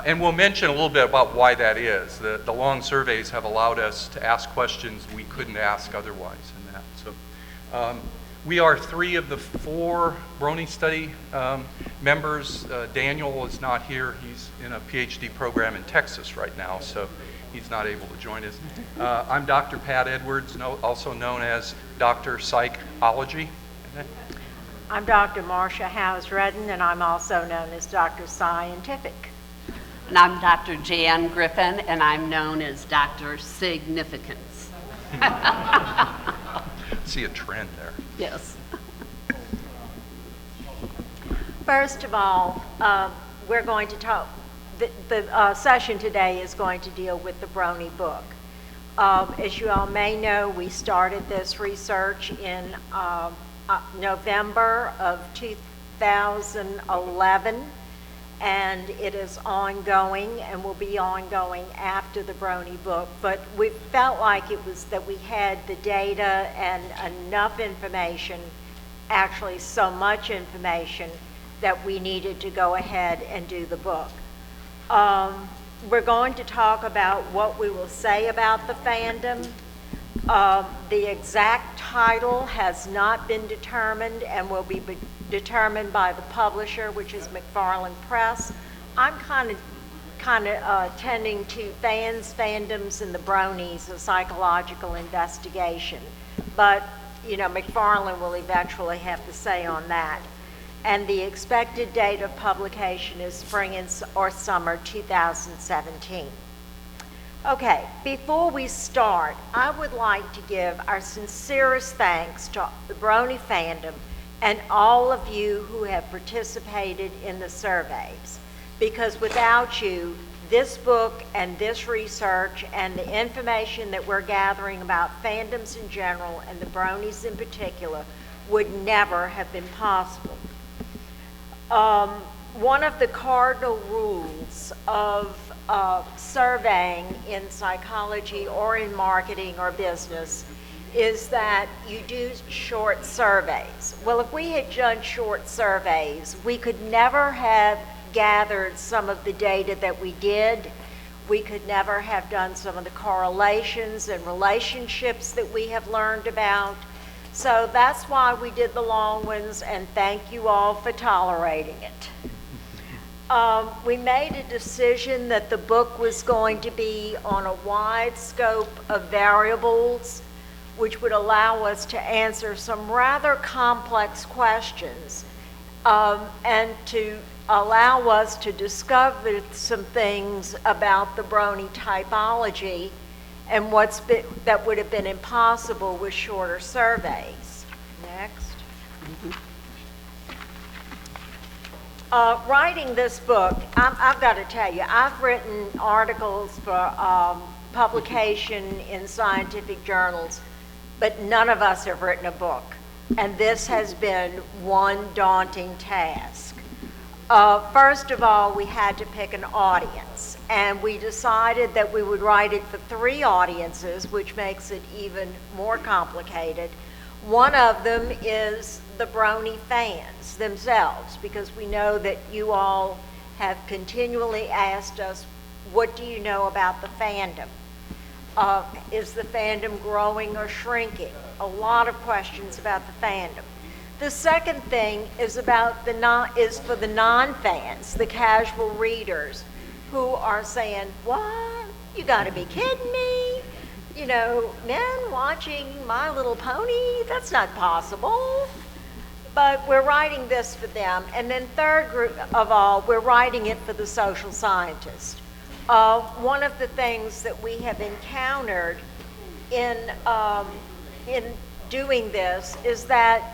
Speaker 1: And we'll mention a little bit about why that is. The long surveys have allowed us to ask questions we couldn't ask otherwise in that. So we are 3 of the 4 Brony Study members. Daniel is not here. He's in a PhD program in Texas right now, so he's not able to join us. I'm Dr. Pat Edwards, also known as Dr. Psychology.
Speaker 3: I'm Dr. Marcia Howes-Redden, and I'm also known as Dr. Scientific.
Speaker 2: And I'm Dr. Jan Griffin, and I'm known as Dr. Significance.
Speaker 1: See a trend there.
Speaker 2: Yes.
Speaker 3: First of all, we're going to talk, the session today is going to deal with the Brony Book. As you all may know, we started this research in November of 2011, and it is ongoing and will be ongoing after the Brony Book. But we felt like it was that we had the data and enough information, actually so much information, that we needed to go ahead and do the book. We're going to talk about what we will say about the fandom. The exact title has not been determined and will be determined by the publisher, which is McFarland Press. I'm kind of tending to fans, fandoms, and the bronies, a psychological investigation. But, you know, McFarland will eventually have to say on that. And the expected date of publication is spring or summer 2017. Okay, before we start, I would like to give our sincerest thanks to the Brony fandom and all of you who have participated in the surveys. Because without you, this book and this research and the information that we're gathering about fandoms in general and the bronies in particular would never have been possible. One of the cardinal rules of surveying in psychology or in marketing or business is that you do short surveys. Well, if we had done short surveys, we could never have gathered some of the data that we did. We could never have done some of the correlations and relationships that we have learned about. So that's why we did the long ones, and thank you all for tolerating it. We made a decision that the book was going to be on a wide scope of variables, which would allow us to answer some rather complex questions, and to allow us to discover some things about the Brony typology and that would have been impossible with shorter surveys. Next. Writing this book, I've got to tell you, I've written articles for publication in scientific journals, but none of us have written a book. And this has been one daunting task. First of all, we had to pick an audience, and we decided that we would write it for 3 audiences, which makes it even more complicated. One of them is the Brony fans themselves, because we know that you all have continually asked us, what do you know about the fandom? Is the fandom growing or shrinking? A lot of questions about the fandom. The second thing is for the non-fans, the casual readers, who are saying, what? You gotta be kidding me? You know, men watching My Little Pony? That's not possible. But we're writing this for them. And then third group of all, we're writing it for the social scientists. One of the things that we have encountered in doing this is that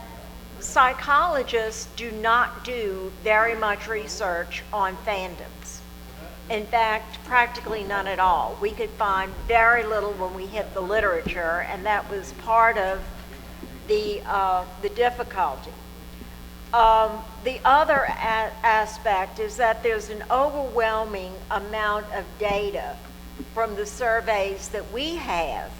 Speaker 3: psychologists do not do very much research on fandoms. In fact, practically none at all. We could find very little when we hit the literature, and that was part of the difficulty. The other aspect is that there's an overwhelming amount of data from the surveys that we have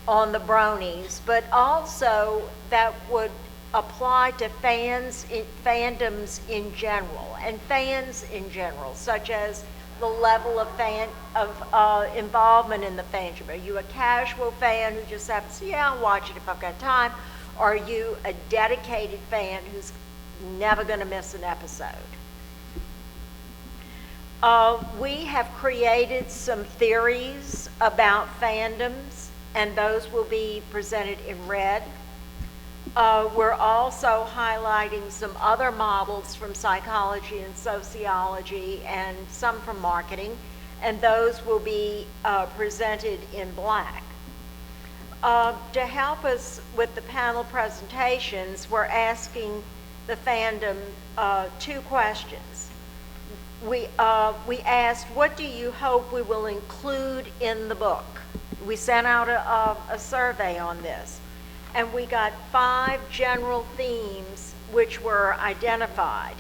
Speaker 3: on the bronies, but also that would apply to fandoms in general, and fans in general, such as the level of involvement in the fandom. Are you a casual fan who just happens to, yeah, I'll watch it if I've got time? Or are you a dedicated fan who's never going to miss an episode? We have created some theories about fandoms, and those will be presented in red. We're also highlighting some other models from psychology and sociology and some from marketing, and those will be presented in black. To help us with the panel presentations, we're asking the fandom 2 questions. We asked, what do you hope we will include in the book? We sent out a survey on this, and we got 5 general themes which were identified.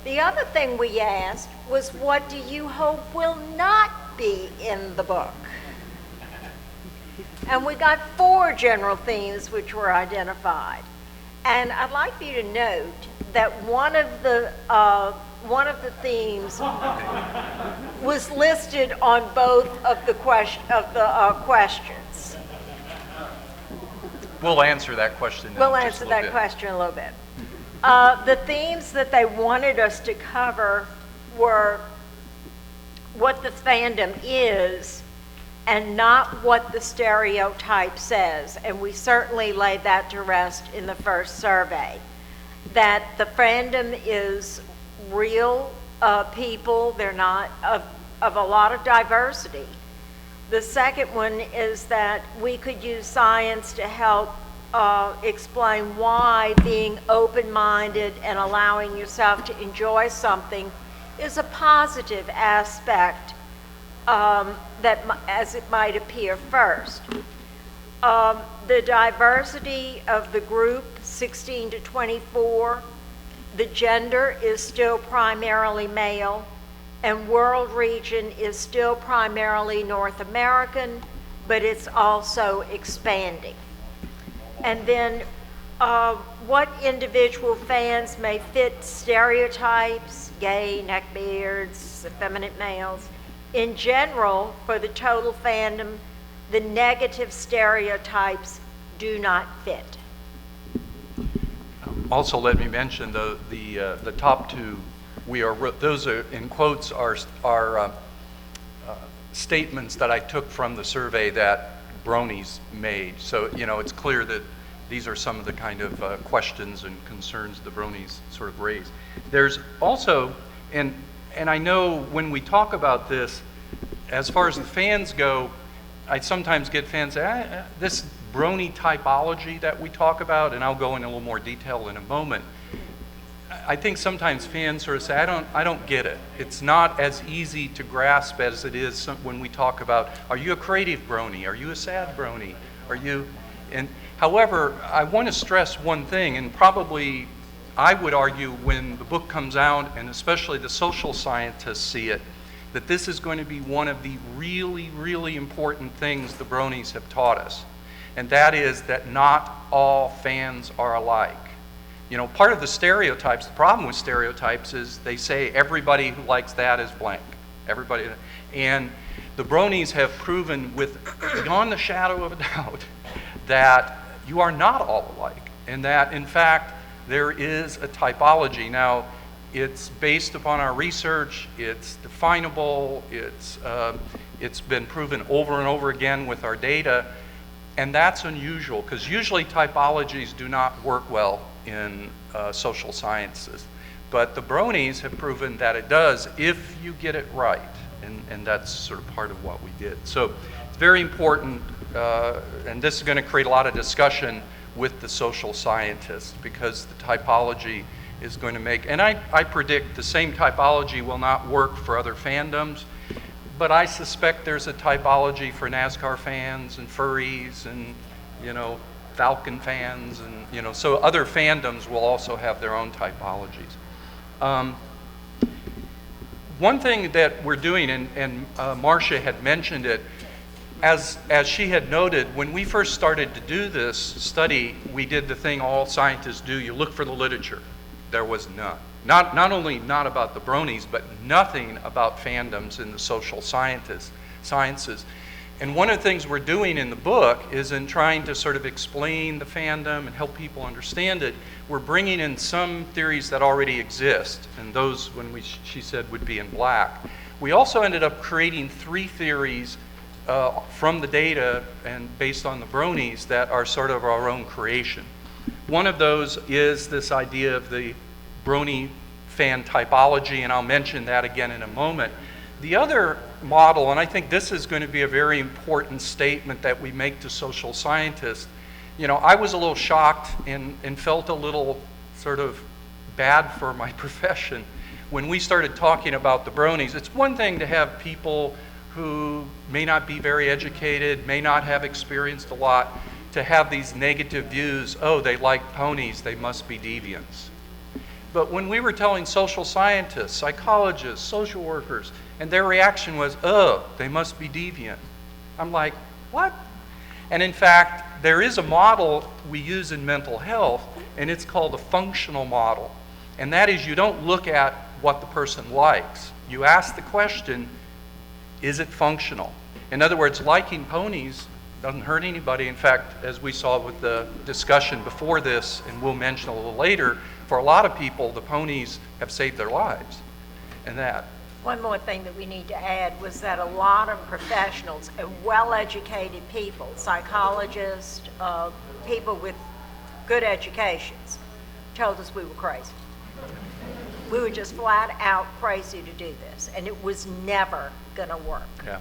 Speaker 3: The other thing we asked was, what do you hope will not be in the book? And we got 4 general themes which were identified. And I'd like for you to note that one of the themes was listed on both of the questions.
Speaker 1: We'll answer that question.
Speaker 3: We'll answer that question in a little bit. The themes that they wanted us to cover were what the fandom is and not what the stereotype says. And we certainly laid that to rest in the first survey. That the fandom is real people, they're not of a lot of diversity. The second one is that we could use science to help explain why being open-minded and allowing yourself to enjoy something is a positive aspect as it might appear first. The diversity of the group, 16 to 24, the gender is still primarily male, and world region is still primarily North American, but it's also expanding. And then what individual fans may fit stereotypes, gay, neckbeards, effeminate males. In general, for the total fandom, the negative stereotypes do not fit.
Speaker 1: Also, let me mention the top 2. Those are in quotes are statements that I took from the survey that bronies made. So it's clear that these are some of the kind of questions and concerns the bronies sort of raise. There's also, and I know when we talk about this, as far as the fans go, I sometimes get fans say, this brony typology that we talk about, and I'll go into a little more detail in a moment, I think sometimes fans sort of say, I don't get it. It's not as easy to grasp as it is when we talk about, are you a creative brony? Are you a sad brony? Are you, and however, I want to stress one thing, and probably I would argue when the book comes out, and especially the social scientists see it, that this is going to be one of the really, really important things the bronies have taught us. And that is that not all fans are alike. You know, part of the stereotypes, the problem with stereotypes is they say everybody who likes that is blank. Everybody, and the bronies have proven with beyond the shadow of a doubt that you are not all alike, and that in fact there is a typology. Now, it's based upon our research, it's definable, it's been proven over and over again with our data, and that's unusual because usually typologies do not work well in social sciences. But the bronies have proven that it does if you get it right, and that's sort of part of what we did. So it's very important, and this is going to create a lot of discussion with the social scientists because the typology is going to make, and I predict the same typology will not work for other fandoms, but I suspect there's a typology for NASCAR fans and furries and, you know, Falcon fans, and, you know, so other fandoms will also have their own typologies. One thing that we're doing, and Marcia had mentioned it, as she had noted, when we first started to do this study, we did the thing all scientists do, you look for the literature. There was none. Not only not about the bronies, but nothing about fandoms in the social sciences. And one of the things we're doing in the book is in trying to sort of explain the fandom and help people understand it, we're bringing in some theories that already exist, and those, when she said, would be in black. We also ended up creating 3 theories from the data and based on the bronies that are sort of our own creation. One of those is this idea of the brony fan typology, and I'll mention that again in a moment. The other model, and I think this is going to be a very important statement that we make to social scientists, you know, I was a little shocked and felt a little sort of bad for my profession when we started talking about the bronies. It's one thing to have people who may not be very educated, may not have experienced a lot, to have these negative views, oh, they like ponies, they must be deviants. But when we were telling social scientists, psychologists, social workers, and their reaction was, oh, they must be deviant. I'm like, what? And in fact, there is a model we use in mental health, and it's called a functional model. And that is, you don't look at what the person likes. You ask the question, is it functional? In other words, liking ponies doesn't hurt anybody. In fact, as we saw with the discussion before this, and we'll mention a little later, for a lot of people, the ponies have saved their lives. And that.
Speaker 3: One more thing that we need to add was that a lot of professionals and well-educated people, psychologists, people with good educations, told us we were crazy. We were just flat out crazy to do this, and it was never gonna work.
Speaker 1: Yeah.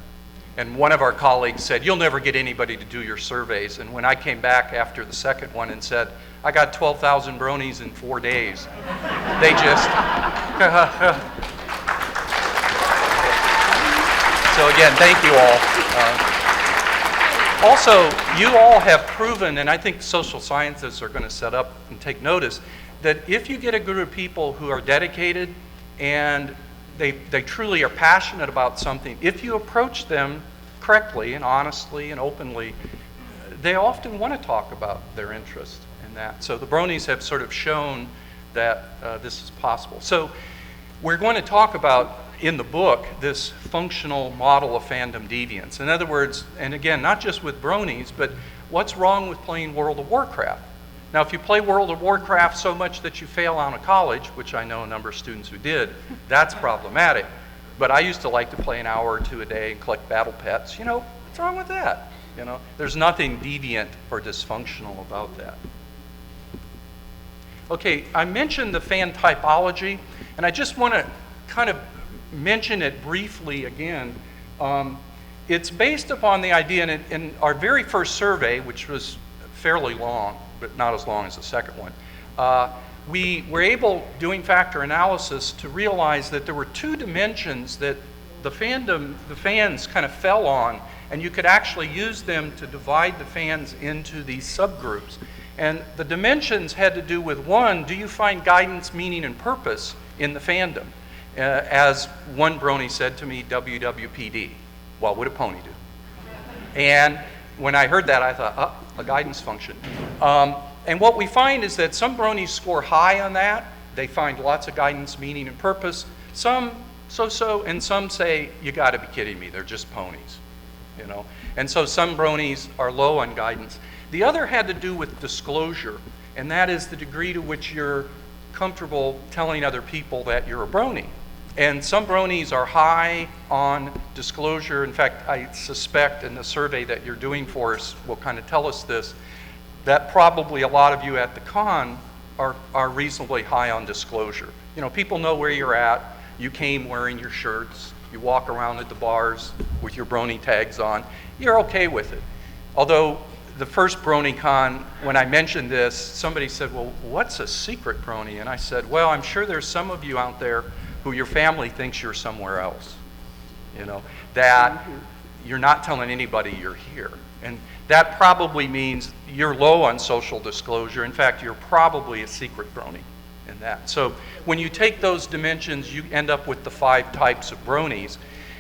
Speaker 1: And one of our colleagues said, you'll never get anybody to do your surveys. And when I came back after the second one and said, I got 12,000 bronies in 4 days, they just, so again, thank you all. Also, you all have proven, and I think social scientists are going to set up and take notice, that if you get a group of people who are dedicated and they truly are passionate about something, if you approach them correctly and honestly and openly, they often want to talk about their interest in that. So the bronies have sort of shown that this is possible. So we're going to talk about, in the book, this functional model of fandom deviance. In other words, and again, not just with bronies, but what's wrong with playing World of Warcraft? Now, if you play World of Warcraft so much that you fail out of college, which I know a number of students who did, that's problematic. But I used to like to play an hour or 2 a day and collect battle pets. You know, what's wrong with that? You know, there's nothing deviant or dysfunctional about that. Okay, I mentioned the fan typology, and I just want to kind of mention it briefly again. it's based upon the idea in our very first survey, which was fairly long, but not as long as the second one. We were able, doing factor analysis, to realize that there were two dimensions that the fans kind of fell on, and you could actually use them to divide the fans into these subgroups. And the dimensions had to do with, one, do you find guidance, meaning, and purpose in the fandom? As one brony said to me, WWPD. What would a pony do? And when I heard that, I thought, oh, a guidance function. And what we find is that some bronies score high on that. They find lots of guidance, meaning, and purpose. Some so-so, and some say, you got to be kidding me, they're just ponies, you know. And so some bronies are low on guidance. The other had to do with disclosure, and that is the degree to which you're comfortable telling other people that you're a brony. And some bronies are high on disclosure. In fact, I suspect in the survey that you're doing for us will kind of tell us this, that probably a lot of you at the con are reasonably high on disclosure. You know, people know where you're at. You came wearing your shirts. You walk around at the bars with your brony tags on. You're okay with it. Although the first BronyCon, when I mentioned this, somebody said, well, what's a secret brony? And I said, well, I'm sure there's some of you out there who your family thinks you're somewhere else, you know, that you're not telling anybody you're here. And that probably means you're low on social disclosure. In fact, you're probably a secret brony in that. So when you take those dimensions, you end up with the 5 types of bronies.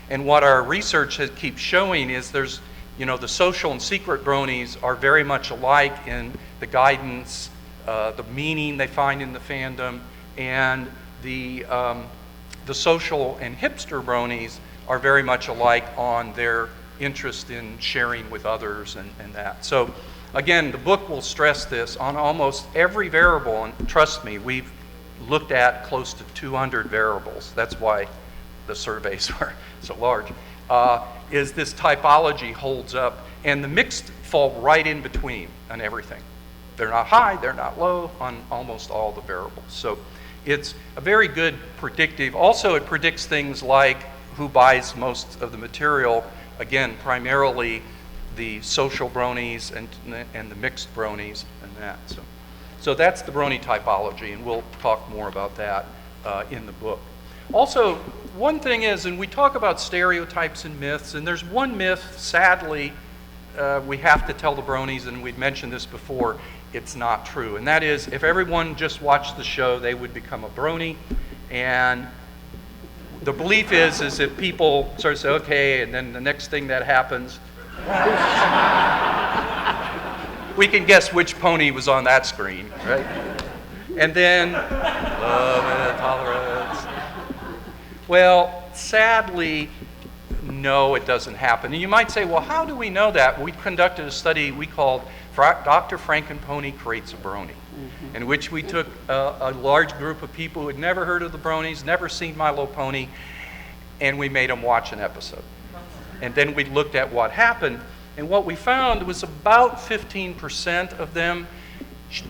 Speaker 1: And what our research keeps showing is there's, you know, the social and secret bronies are very much alike in the guidance, the meaning they find in the fandom, and the social and hipster bronies are very much alike on their interest in sharing with others and that. So again, the book will stress this on almost every variable, and trust me, we've looked at close to 200 variables. That's why the surveys are so large. Is this typology holds up, and the mixed fall right in between on everything. They're not high, they're not low on almost all the variables. So it's a very good predictive. Also, it predicts things like who buys most of the material. Again, primarily the social bronies and the mixed bronies and that. So that's the brony typology, and we'll talk more about that in the book. Also, one thing is, and we talk about stereotypes and myths, and there's one myth, sadly, we have to tell the bronies, and we've mentioned this before, it's not true. And that is, if everyone just watched the show, they would become a brony. And the belief is if people sort of say, okay, and then the next thing that happens, we can guess which pony was on that screen, right? And then, love and tolerance. Well, sadly, no, it doesn't happen. And you might say, well, how do we know that? We conducted a study we called Dr. Frankenpony Creates a Brony, in which we took a large group of people who had never heard of the bronies, never seen My Little Pony, and we made them watch an episode. And then we looked at what happened, and what we found was about 15% of them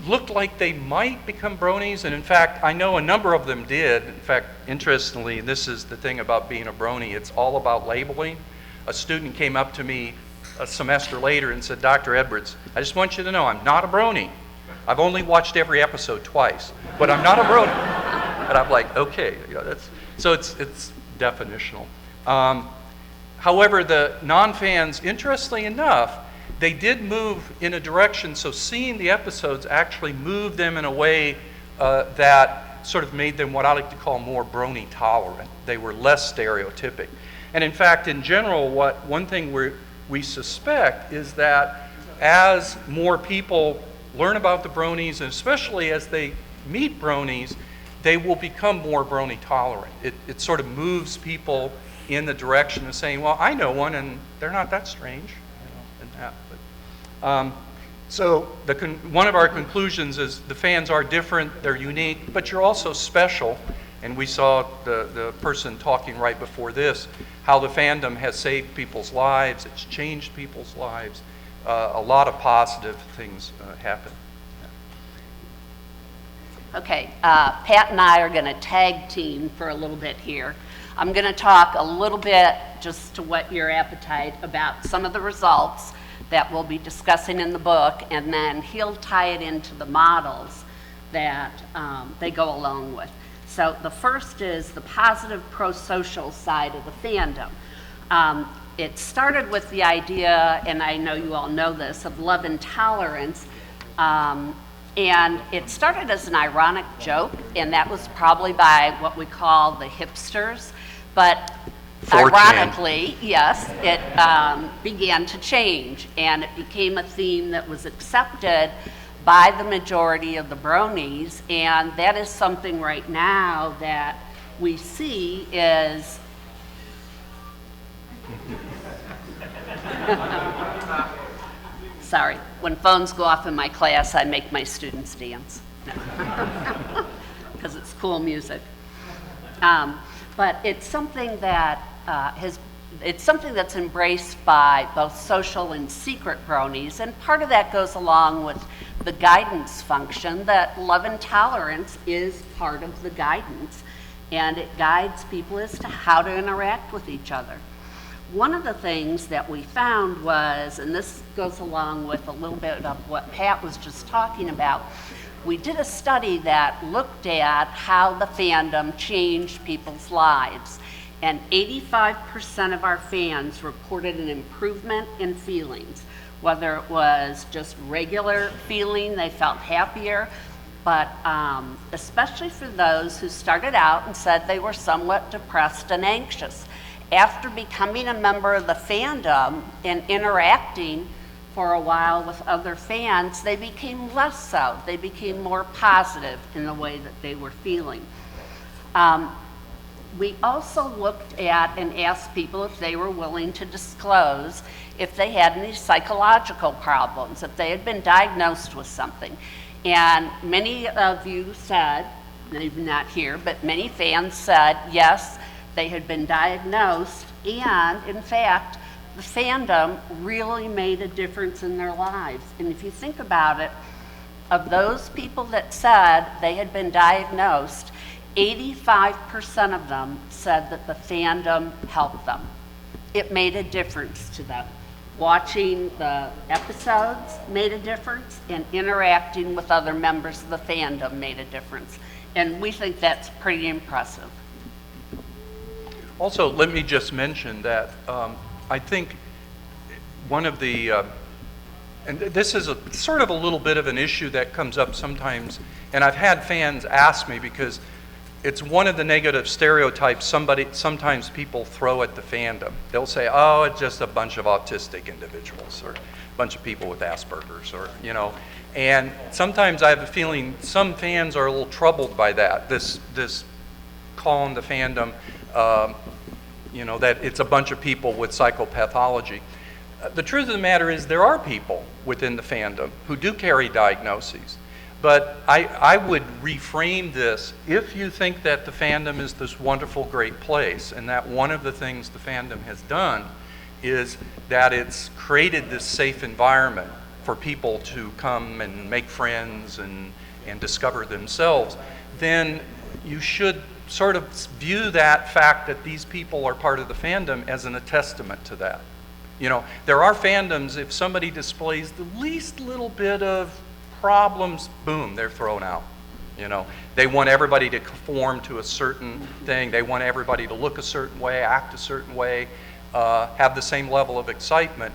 Speaker 1: looked like they might become bronies, and in fact, I know a number of them did. In fact, interestingly, this is the thing about being a brony, it's all about labeling. A student came up to me a semester later and said, Dr. Edwards, I just want you to know I'm not a brony. I've only watched every episode twice, but I'm not a brony. And I'm like, okay, you know, so it's definitional. However, the non-fans, interestingly enough, they did move in a direction, so seeing the episodes actually moved them in a way that sort of made them what I like to call more brony tolerant. They were less stereotypic. And in fact, in general, one thing we suspect is that as more people learn about the bronies, and especially as they meet bronies, they will become more brony tolerant. It sort of moves people in the direction of saying, well, I know one, and they're not that strange, you know, and that. But, so one of our conclusions is the fans are different, they're unique, but you're also special. And we saw the person talking right before this, how the fandom has saved people's lives, it's changed people's lives. A lot of positive things happen.
Speaker 2: Okay, Pat and I are going to tag team for a little bit here. I'm going to talk a little bit, just to whet your appetite, about some of the results that we'll be discussing in the book, and then he'll tie it into the models that they go along with. So the first is the positive pro-social side of the fandom. It started with the idea, and I know you all know this, of love and tolerance. And it started as an ironic joke, and that was probably by what we call the hipsters. But
Speaker 1: 4chan.
Speaker 2: Ironically, yes, it began to change, and it became a theme that was accepted by the majority of the bronies, and that is something right now that we see is sorry, when phones go off in my class, I make my students dance because it's cool music. But it's something that it's something that's embraced by both social and secret bronies, and part of that goes along with the guidance function, that love and tolerance is part of the guidance, and it guides people as to how to interact with each other. One of the things that we found was, and this goes along with a little bit of what Pat was just talking about, we did a study that looked at how the fandom changed people's lives. And 85% of our fans reported an improvement in feelings, whether it was just regular feeling, they felt happier, but especially for those who started out and said they were somewhat depressed and anxious. After becoming a member of the fandom and interacting for a while with other fans, they became less so. They became more positive in the way that they were feeling. We also looked at and asked people if they were willing to disclose if they had any psychological problems, if they had been diagnosed with something. And many of you said, maybe not here, but many fans said yes, they had been diagnosed, and in fact, the fandom really made a difference in their lives. And if you think about it, of those people that said they had been diagnosed, 85% of them said that the fandom helped them. It made a difference to them. Watching the episodes made a difference, and interacting with other members of the fandom made a difference. And we think that's pretty impressive.
Speaker 1: Also, let me just mention that I think one of the, and this is sort of a little bit of an issue that comes up sometimes, and I've had fans ask me because it's one of the negative stereotypes sometimes people throw at the fandom. They'll say, oh, it's just a bunch of autistic individuals or a bunch of people with Asperger's, or, you know. And sometimes I have a feeling some fans are a little troubled by that, this calling the fandom, you know, that it's a bunch of people with psychopathology. The truth of the matter is there are people within the fandom who do carry diagnoses. But I would reframe this. If you think that the fandom is this wonderful, great place, and that one of the things the fandom has done is that it's created this safe environment for people to come and make friends and discover themselves, then you should sort of view that fact that these people are part of the fandom as a testament to that. You know, there are fandoms, if somebody displays the least little bit of problems, boom, they're thrown out. You know, they want everybody to conform to a certain thing. They want everybody to look a certain way, act a certain way, have the same level of excitement.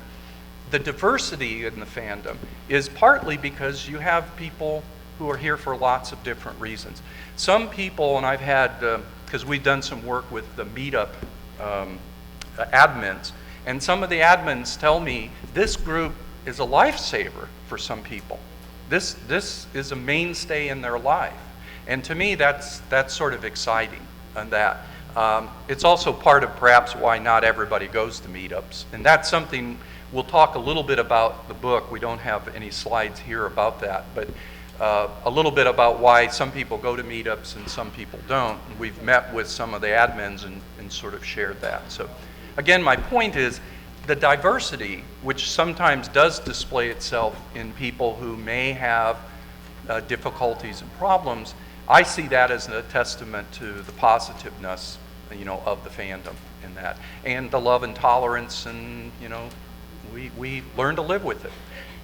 Speaker 1: The diversity in the fandom is partly because you have people who are here for lots of different reasons. Some people, and I've had, because we've done some work with the meetup admins, and some of the admins tell me this group is a lifesaver for some people. This is a mainstay in their life. And to me, that's sort of exciting. And that it's also part of perhaps why not everybody goes to meetups. And that's something we'll talk a little bit about the book. We don't have any slides here about that, but a little bit about why some people go to meetups and some people don't. And we've met with some of the admins and sort of shared that. So again, my point is, the diversity, which sometimes does display itself in people who may have difficulties and problems, I see that as a testament to the positiveness, of the fandom in that, and the love and tolerance, and we learn to live with it.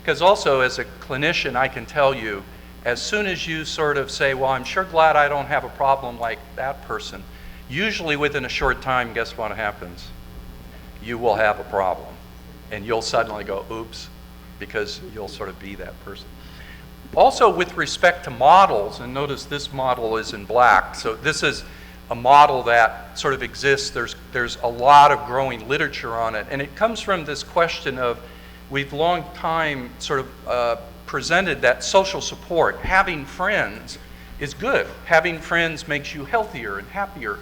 Speaker 1: Because also, as a clinician, I can tell you, as soon as you sort of say, well, I'm sure glad I don't have a problem like that person, usually within a short time, guess what happens? You will have a problem, and you'll suddenly go, oops, because you'll sort of be that person. Also, with respect to models, and notice this model is in black, so this is a model that sort of exists. There's a lot of growing literature on it, and it comes from this question of, we've long time sort of presented that social support, having friends is good. Having friends makes you healthier and happier.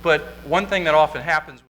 Speaker 1: But one thing that often happens